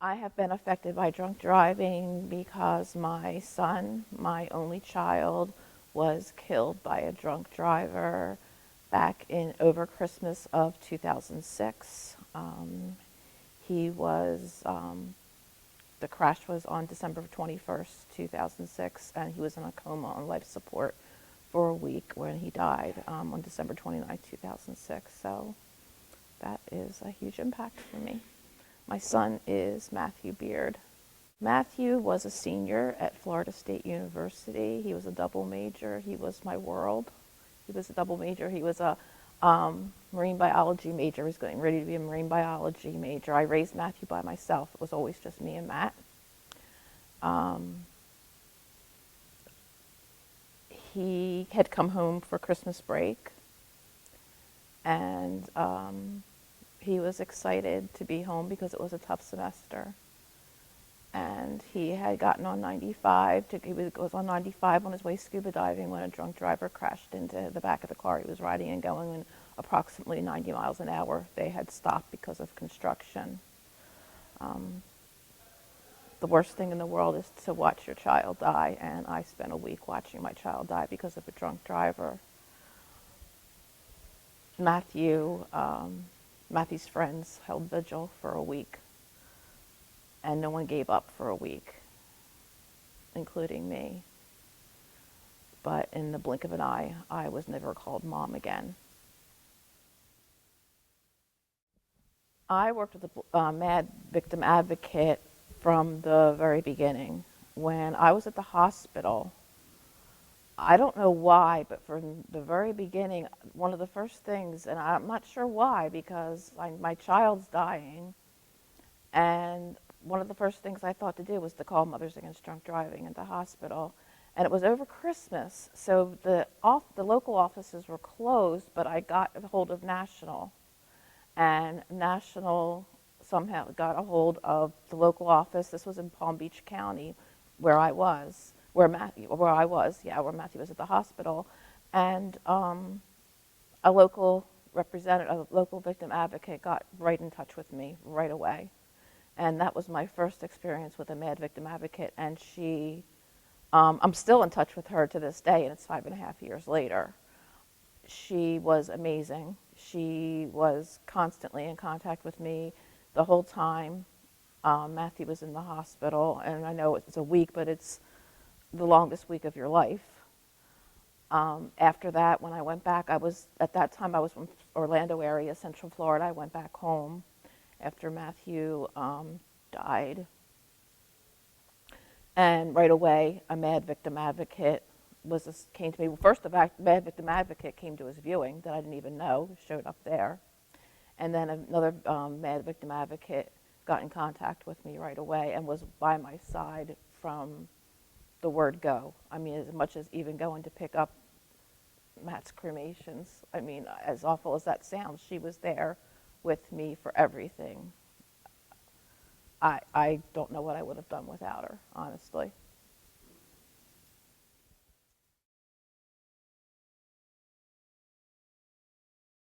I have been affected by drunk driving because my son, my only child, was killed by a drunk driver back in over Christmas of 2006. He was, the crash was on December 21st, 2006, and he was in a coma on life support for a week when he died on December 29th, 2006. So that is a huge impact for me. My son is Matthew Beard. Matthew was a senior at Florida State University. He was a double major. He was my world. He was a double major. He was a marine biology major. He was getting ready to be a marine biology major. I raised Matthew by myself. It was always just me and Matt. He had come home for Christmas break, and he was excited to be home because it was a tough semester. And he had gotten on 95. He was on 95 on his way scuba diving when a drunk driver crashed into the back of the car he was riding and going approximately 90 miles an hour. They had stopped because of construction. The worst thing in the world is to watch your child die, and I spent a week watching my child die because of a drunk driver. Matthew's friends held vigil for a week, and no one gave up for a week, including me. But in the blink of an eye, I was never called mom again. I worked with the MADD victim advocate from the very beginning. When I was at the hospital, I don't know why, but from the very beginning, one of the first things, and I'm not sure why, because my child's dying, and one of the first things I thought to do was to call Mothers Against Drunk Driving at the hospital. And it was over Christmas, so the local offices were closed, but I got a hold of National. And National somehow got a hold of the local office. This was in Palm Beach County, where Matthew was at the hospital. And a local representative, a local victim advocate got right in touch with me right away. And that was my first experience with a MADD victim advocate. And I'm still in touch with her to this day, and it's 5.5 years later. She was amazing. She was constantly in contact with me the whole time. Matthew was in the hospital, and I know it's a week, but it's the longest week of your life. After that, when I went back, at that time I was from Orlando area, Central Florida. I went back home after Matthew died. And right away, a MADD victim advocate came to me. Well, first, the MADD victim advocate came to his viewing that I didn't even know, showed up there. And then another MADD victim advocate got in contact with me right away and was by my side from the word go. I mean, as much as even going to pick up Matt's cremations. I mean, as awful as that sounds, she was there with me for everything. I don't know what I would have done without her, honestly.